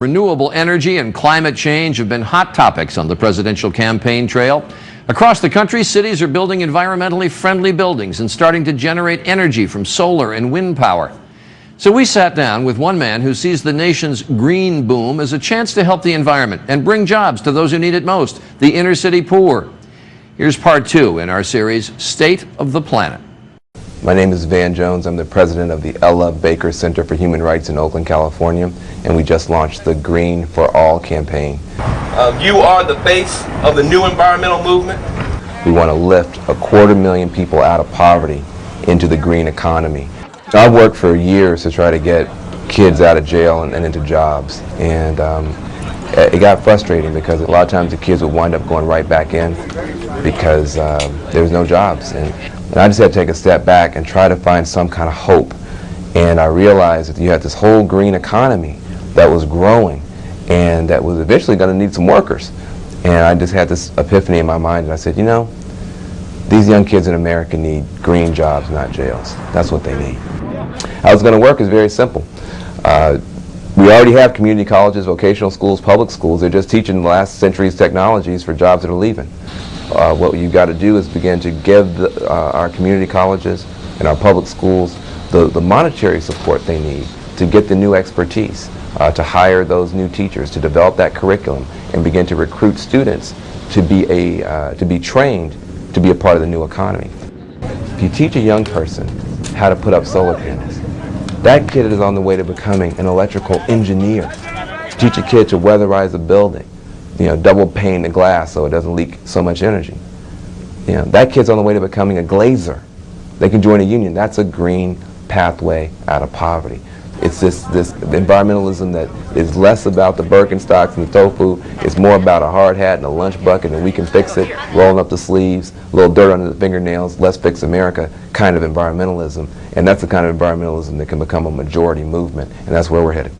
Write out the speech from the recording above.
Renewable energy and climate change have been hot topics on the presidential campaign trail. Across the country, cities are building environmentally friendly buildings and starting to generate energy from solar and wind power. So we sat down with one man who sees the nation's green boom as a chance to help the environment and bring jobs to those who need it most, the inner city poor. Here's part 2 in our series, State of the Planet. My name is Van Jones. I'm the president of the Ella Baker Center for Human Rights in Oakland, California, and we just launched the Green for All campaign. You are the face of the new environmental movement. We want to lift 250,000 people out of poverty into the green economy. I've worked for years to try to get kids out of jail and into jobs, and it got frustrating because a lot of times the kids would wind up going right back in because there was no jobs. And I just had to take a step back and try to find some kind of hope. And I realized that you had this whole green economy that was growing and that was eventually going to need some workers. And I just had this epiphany in my mind, and I said, you know, these young kids in America need green jobs, not jails. That's what they need. How it's going to work is very simple. We already have community colleges, vocational schools, public schools. They're just teaching the last century's technologies for jobs that are leaving. What you've got to do is begin to give our community colleges and our public schools the monetary support they need to get the new expertise, to hire those new teachers, to develop that curriculum, and begin to recruit students to be trained to be a part of the new economy. If you teach a young person how to put up solar panels, that kid is on the way to becoming an electrical engineer. Teach a kid to weatherize a building, double pane the glass so it doesn't leak so much energy. That kid's on the way to becoming a glazer. They can join a union. That's a green pathway out of poverty. It's this environmentalism that is less about the Birkenstocks and the tofu. It's more about a hard hat and a lunch bucket, and we can fix it, rolling up the sleeves, a little dirt under the fingernails, let's fix America kind of environmentalism. And that's the kind of environmentalism that can become a majority movement, and that's where we're headed.